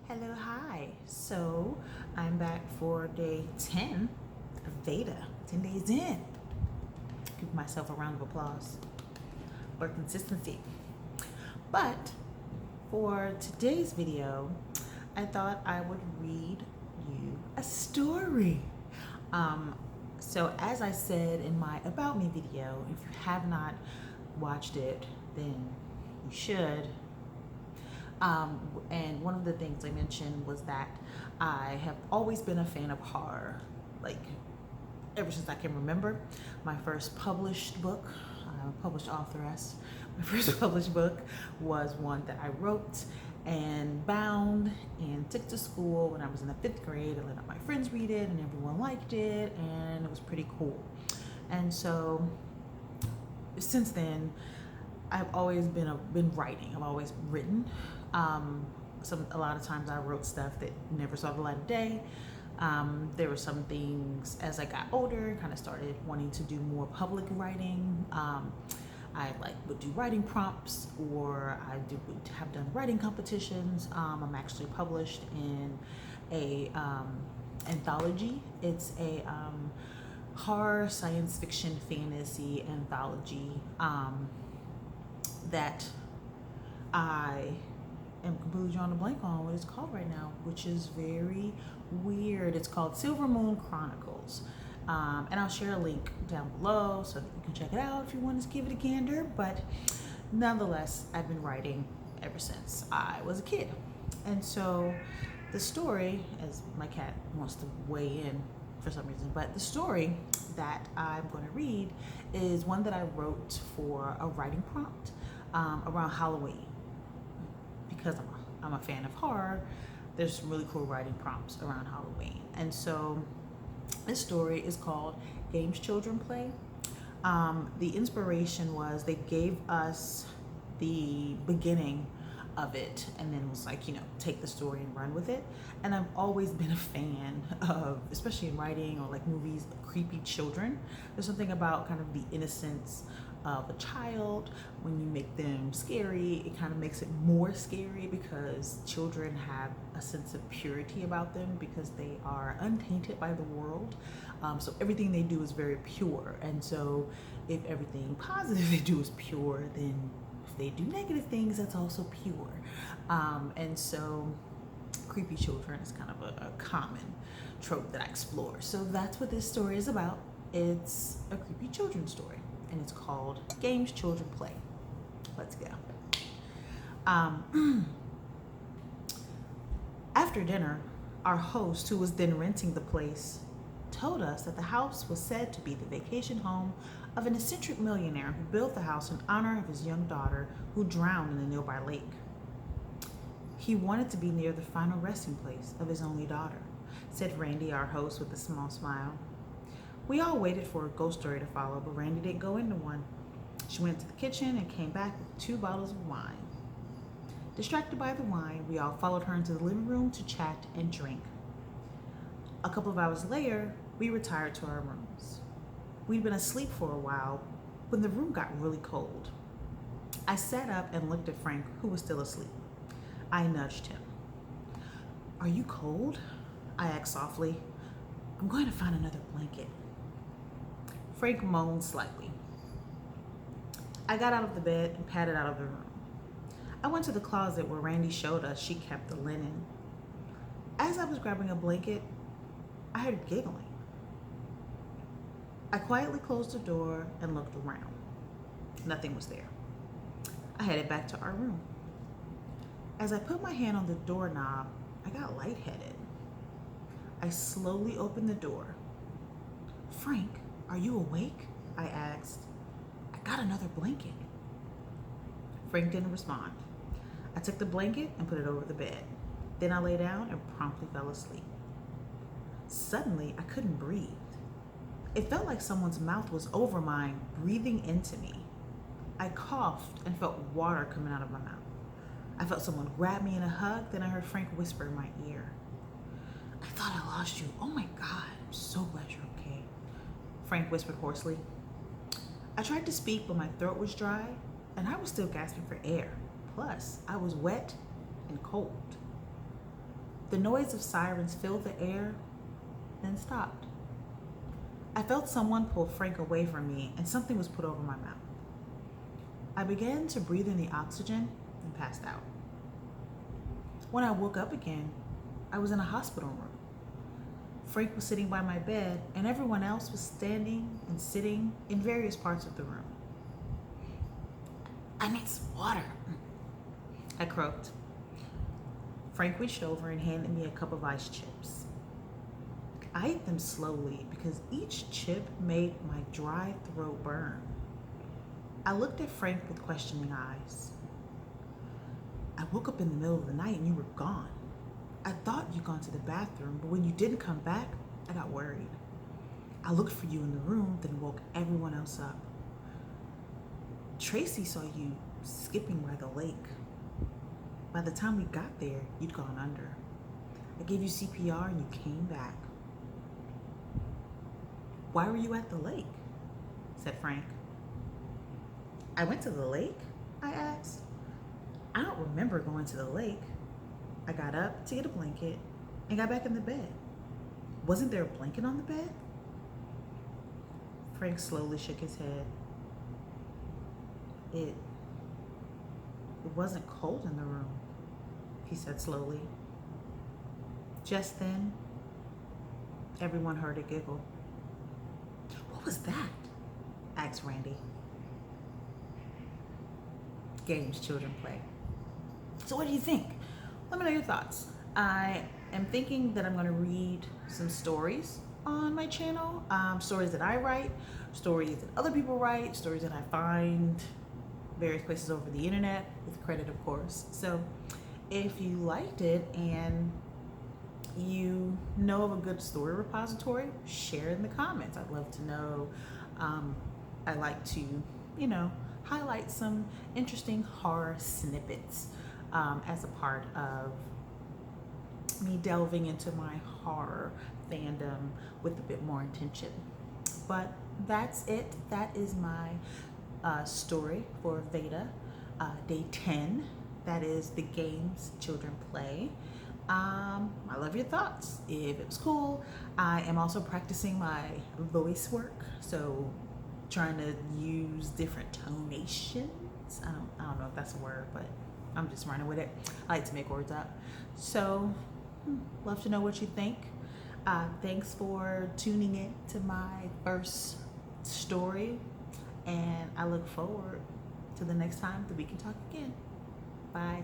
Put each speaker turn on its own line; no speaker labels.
Hello, hi. So I'm back for day 10 of VEDA, 10 days in. Give myself a round of applause for consistency. But for today's video, I thought I would read you a story. So as I said in my About Me video, if you have not watched it, then you should. And one of the things I mentioned was that I have always been a fan of horror, like ever since I can remember. My first published book, published authoress, my first published book was one that I wrote and bound and took to school when I was in the 5th grade. I let my friends read it and everyone liked it, and it was pretty cool. And so since then, I've always been writing. I've always written. A lot of times I wrote stuff that never saw the light of day. There were some things as I got older, kind of started wanting to do more public writing. I would do writing prompts, or would have done writing competitions. I'm actually published in a anthology. It's a horror, science fiction, fantasy anthology that I am completely drawing a blank on what it's called right now, which is very weird. It's called Silver Moon Chronicles. And I'll share a link down below so that you can check it out if you want to give it a gander. But nonetheless, I've been writing ever since I was a kid. And so the story, as my cat wants to weigh in for some reason, but the story that I'm going to read is one that I wrote for a writing prompt around Halloween. Because I'm a fan of horror, there's some really cool writing prompts around Halloween. And so this story is called Games Children Play. The inspiration was they gave us the beginning of it and then was like, take the story and run with it. And I've always been a fan of, especially in writing or like movies, creepy children. There's something about kind of the innocence of a child. When you make them scary, it kind of makes it more scary because children have a sense of purity about them because they are untainted by the world. So everything they do is very pure. And so if everything positive they do is pure, then if they do negative things, that's also pure. And so creepy children is kind of a common trope that I explore. So that's what this story is about. It's a creepy children's story, and it's called Games Children Play. Let's go. After dinner, our host, who was then renting the place, told us that the house was said to be the vacation home of an eccentric millionaire who built the house in honor of his young daughter who drowned in a nearby lake. He wanted to be near the final resting place of his only daughter, said Randy, our host, with a small smile. We all waited for a ghost story to follow, but Randy didn't go into one. She went to the kitchen and came back with 2 bottles of wine. Distracted by the wine, we all followed her into the living room to chat and drink. A couple of hours later, we retired to our rooms. We'd been asleep for a while when the room got really cold. I sat up and looked at Frank, who was still asleep. I nudged him. "Are you cold?" I asked softly. "I'm going to find another blanket." Frank moaned slightly. I got out of the bed and padded out of the room. I went to the closet where Randy showed us she kept the linen. As I was grabbing a blanket, I heard giggling. I quietly closed the door and looked around. Nothing was there. I headed back to our room. As I put my hand on the doorknob, I got lightheaded. I slowly opened the door. "Frank, are you awake?" I asked. "I got another blanket." Frank didn't respond. I took the blanket and put it over the bed. Then I lay down and promptly fell asleep. Suddenly, I couldn't breathe. It felt like someone's mouth was over mine, breathing into me. I coughed and felt water coming out of my mouth. I felt someone grab me in a hug, then I heard Frank whisper in my ear. "I thought I lost you. Oh my God, I'm so glad you're okay," Frank whispered hoarsely. I tried to speak, but my throat was dry, and I was still gasping for air. Plus, I was wet and cold. The noise of sirens filled the air, then stopped. I felt someone pull Frank away from me and something was put over my mouth. I began to breathe in the oxygen and passed out. When I woke up again, I was in a hospital room. Frank was sitting by my bed and everyone else was standing and sitting in various parts of the room. I need some water, I croaked. Frank reached over and handed me a cup of ice chips. I ate them slowly because each chip made my dry throat burn. I looked at Frank with questioning eyes. I woke up in the middle of the night and you were gone. I thought you'd gone to the bathroom, but when you didn't come back, I got worried. I looked for you in the room, then woke everyone else up. Tracy saw you skipping by the lake. By the time we got there, you'd gone under. I gave you CPR and you came back. Why were you at the lake? Said Frank. I went to the lake? I asked. I don't remember going to the lake. I got up to get a blanket and got back in the bed. Wasn't there a blanket on the bed? Frank slowly shook his head. It wasn't cold in the room, he said slowly. Just then, everyone heard a giggle. What was that? Asked Randy. Games children play. So what do you think? Let me know your thoughts. I am thinking that I'm going to read some stories on my channel, stories that I write, stories that other people write, stories that I find various places over the internet, with credit of course. So if you liked it and you know of a good story repository, share it in the comments. I'd love to know. I like to, highlight some interesting horror snippets as a part of me delving into my horror fandom with a bit more intention. But that's it. That is my story for VEDA, day 10. That is the games children play. I love your thoughts. If it was cool, I am also practicing my voice work. So trying to use different tonations. I don't know if that's a word, but I'm just running with it. I like to make words up. So love to know what you think. Thanks for tuning in to my first story. And I look forward to the next time that we can talk again. Bye.